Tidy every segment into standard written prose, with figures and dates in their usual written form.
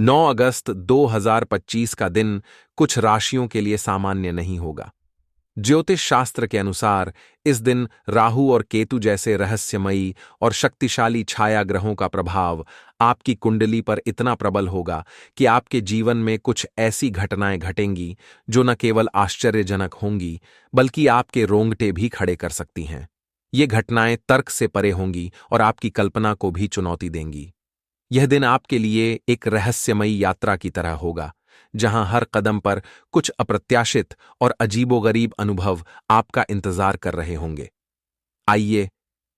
9 अगस्त 2025 का दिन कुछ राशियों के लिए सामान्य नहीं होगा। ज्योतिष शास्त्र के अनुसार इस दिन राहु और केतु जैसे रहस्यमयी और शक्तिशाली छाया ग्रहों का प्रभाव आपकी कुंडली पर इतना प्रबल होगा कि आपके जीवन में कुछ ऐसी घटनाएं घटेंगी जो न केवल आश्चर्यजनक होंगी बल्कि आपके रोंगटे भी खड़े कर सकती हैं। ये घटनाएं तर्क से परे होंगी और आपकी कल्पना को भी चुनौती देंगी। यह दिन आपके लिए एक रहस्यमयी यात्रा की तरह होगा, जहां हर कदम पर कुछ अप्रत्याशित और अजीबोगरीब अनुभव आपका इंतजार कर रहे होंगे। आइए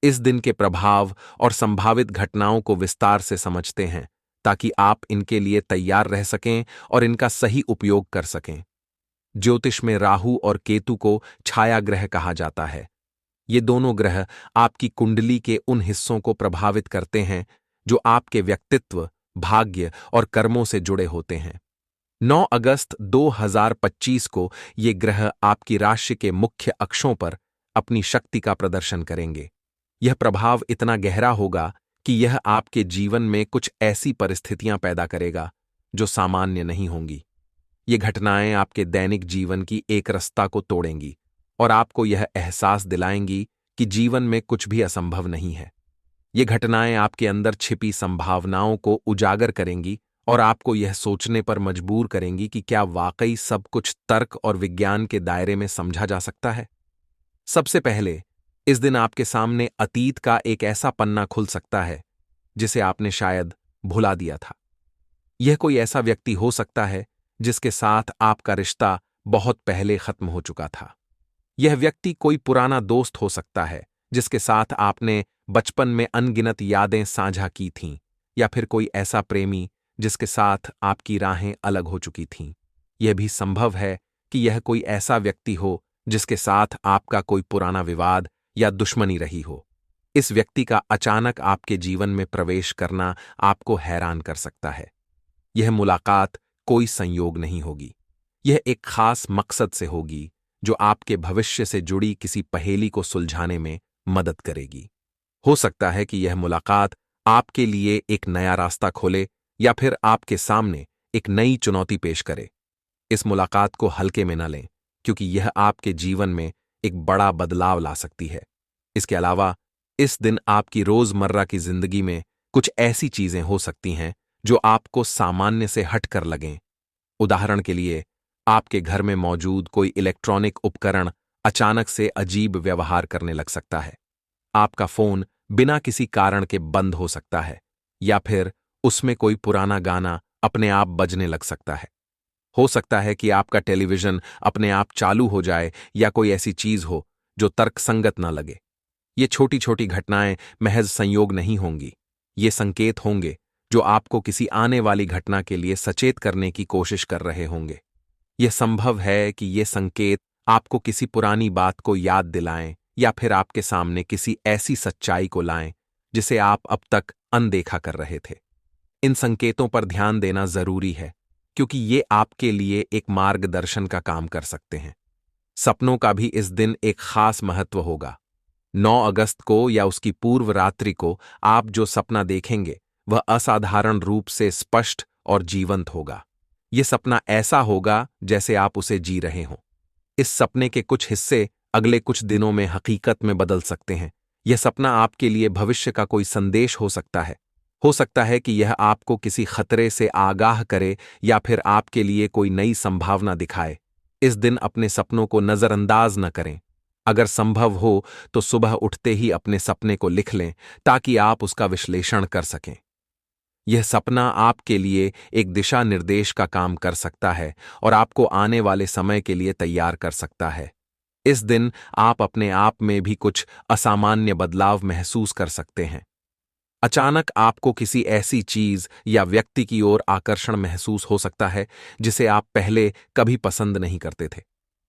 इस दिन के प्रभाव और संभावित घटनाओं को विस्तार से समझते हैं, ताकि आप इनके लिए तैयार रह सकें और इनका सही उपयोग कर सकें। ज्योतिष में राहु और केतु को छाया ग्रह कहा जाता है। ये दोनों ग्रह आपकी कुंडली के उन हिस्सों को प्रभावित करते हैं जो आपके व्यक्तित्व, भाग्य और कर्मों से जुड़े होते हैं। 9 अगस्त 2025 को ये ग्रह आपकी राशि के मुख्य अक्षों पर अपनी शक्ति का प्रदर्शन करेंगे। यह प्रभाव इतना गहरा होगा कि यह आपके जीवन में कुछ ऐसी परिस्थितियां पैदा करेगा जो सामान्य नहीं होंगी। ये घटनाएं आपके दैनिक जीवन की एकरसता को तोड़ेंगी और आपको यह एहसास दिलाएंगी कि जीवन में कुछ भी असंभव नहीं है। ये घटनाएं आपके अंदर छिपी संभावनाओं को उजागर करेंगी और आपको यह सोचने पर मजबूर करेंगी कि क्या वाकई सब कुछ तर्क और विज्ञान के दायरे में समझा जा सकता है। सबसे पहले, इस दिन आपके सामने अतीत का एक ऐसा पन्ना खुल सकता है जिसे आपने शायद भुला दिया था। यह कोई ऐसा व्यक्ति हो सकता है जिसके साथ आपका रिश्ता बहुत पहले खत्म हो चुका था। यह व्यक्ति कोई पुराना दोस्त हो सकता है जिसके साथ आपने बचपन में अनगिनत यादें साझा की थीं, या फिर कोई ऐसा प्रेमी जिसके साथ आपकी राहें अलग हो चुकी थीं। यह भी संभव है कि यह कोई ऐसा व्यक्ति हो जिसके साथ आपका कोई पुराना विवाद या दुश्मनी रही हो। इस व्यक्ति का अचानक आपके जीवन में प्रवेश करना आपको हैरान कर सकता है। यह मुलाकात कोई संयोग नहीं होगी। यह एक खास मकसद से होगी जो आपके भविष्य से जुड़ी किसी पहेली को सुलझाने में मदद करेगी। हो सकता है कि यह मुलाकात आपके लिए एक नया रास्ता खोले या फिर आपके सामने एक नई चुनौती पेश करे। इस मुलाकात को हल्के में न लें, क्योंकि यह आपके जीवन में एक बड़ा बदलाव ला सकती है। इसके अलावा इस दिन आपकी रोजमर्रा की जिंदगी में कुछ ऐसी चीजें हो सकती हैं जो आपको सामान्य से हटकर लगें। उदाहरण के लिए, आपके घर में मौजूद कोई इलेक्ट्रॉनिक उपकरण अचानक से अजीब व्यवहार करने लग सकता है। आपका फोन बिना किसी कारण के बंद हो सकता है, या फिर उसमें कोई पुराना गाना अपने आप बजने लग सकता है। हो सकता है कि आपका टेलीविजन अपने आप चालू हो जाए या कोई ऐसी चीज हो जो तर्कसंगत न लगे। ये छोटी छोटी घटनाएं महज संयोग नहीं होंगी। ये संकेत होंगे जो आपको किसी आने वाली घटना के लिए सचेत करने की कोशिश कर रहे होंगे। यह संभव है कि ये संकेत आपको किसी पुरानी बात को याद दिलाएं या फिर आपके सामने किसी ऐसी सच्चाई को लाएं जिसे आप अब तक अनदेखा कर रहे थे। इन संकेतों पर ध्यान देना जरूरी है, क्योंकि ये आपके लिए एक मार्गदर्शन का काम कर सकते हैं। सपनों का भी इस दिन एक खास महत्व होगा। 9 अगस्त को या उसकी पूर्व रात्रि को आप जो सपना देखेंगे वह असाधारण रूप से स्पष्ट और जीवंत होगा। यह सपना ऐसा होगा जैसे आप उसे जी रहे हों। इस सपने के कुछ हिस्से अगले कुछ दिनों में हकीकत में बदल सकते हैं। यह सपना आपके लिए भविष्य का कोई संदेश हो सकता है। हो सकता है कि यह आपको किसी खतरे से आगाह करे या फिर आपके लिए कोई नई संभावना दिखाए। इस दिन अपने सपनों को नजरअंदाज न करें। अगर संभव हो तो सुबह उठते ही अपने सपने को लिख लें, ताकि आप उसका विश्लेषण कर सकें। यह सपना आपके लिए एक दिशा निर्देश का काम कर सकता है और आपको आने वाले समय के लिए तैयार कर सकता है। इस दिन आप अपने आप में भी कुछ असामान्य बदलाव महसूस कर सकते हैं। अचानक आपको किसी ऐसी चीज या व्यक्ति की ओर आकर्षण महसूस हो सकता है जिसे आप पहले कभी पसंद नहीं करते थे।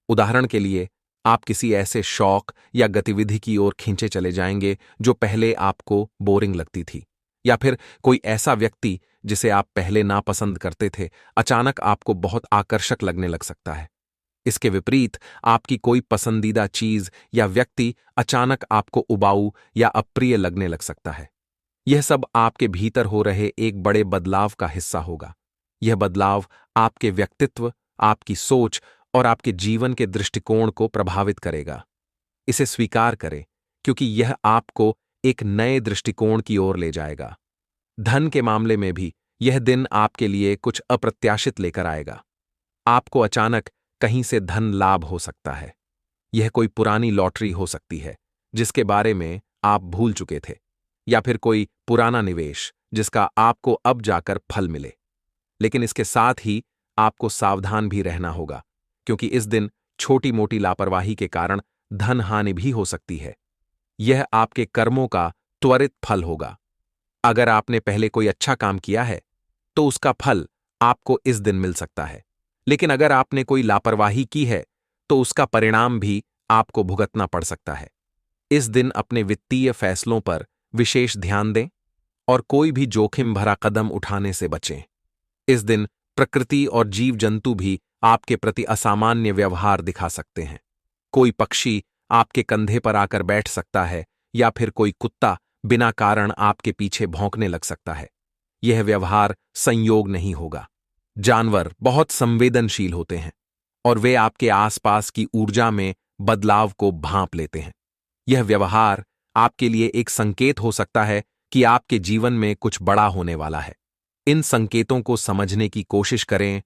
उदाहरण के लिए, आप किसी ऐसे शौक या गतिविधि की ओर खींचे चले जाएंगे जो पहले आपको बोरिंग लगती थी, या फिर कोई ऐसा व्यक्ति जिसे आप पहले नापसंद करते थे अचानक आपको बहुत आकर्षक लगने लग सकता है। इसके विपरीत, आपकी कोई पसंदीदा चीज या व्यक्ति अचानक आपको उबाऊ या अप्रिय लगने लग सकता है। यह सब आपके भीतर हो रहे एक बड़े बदलाव का हिस्सा होगा। यह बदलाव आपके व्यक्तित्व, आपकी सोच और आपके जीवन के दृष्टिकोण को प्रभावित करेगा। इसे स्वीकार करें, क्योंकि यह आपको एक नए दृष्टिकोण की ओर ले जाएगा। धन के मामले में भी यह दिन आपके लिए कुछ अप्रत्याशित लेकर आएगा। आपको अचानक कहीं से धन लाभ हो सकता है। यह कोई पुरानी लॉटरी हो सकती है जिसके बारे में आप भूल चुके थे, या फिर कोई पुराना निवेश जिसका आपको अब जाकर फल मिले। लेकिन इसके साथ ही आपको सावधान भी रहना होगा, क्योंकि इस दिन छोटी मोटी लापरवाही के कारण धन हानि भी हो सकती है। यह आपके कर्मों का त्वरित फल होगा। अगर आपने पहले कोई अच्छा काम किया है तो उसका फल आपको इस दिन मिल सकता है, लेकिन अगर आपने कोई लापरवाही की है तो उसका परिणाम भी आपको भुगतना पड़ सकता है। इस दिन अपने वित्तीय फैसलों पर विशेष ध्यान दें और कोई भी जोखिम भरा कदम उठाने से बचें। इस दिन प्रकृति और जीव जंतु भी आपके प्रति असामान्य व्यवहार दिखा सकते हैं। कोई पक्षी आपके कंधे पर आकर बैठ सकता है, या फिर कोई कुत्ता बिना कारण आपके पीछे भौंकने लग सकता है। यह व्यवहार संयोग नहीं होगा। जानवर बहुत संवेदनशील होते हैं और वे आपके आसपास की ऊर्जा में बदलाव को भांप लेते हैं। यह व्यवहार आपके लिए एक संकेत हो सकता है कि आपके जीवन में कुछ बड़ा होने वाला है। इन संकेतों को समझने की कोशिश करें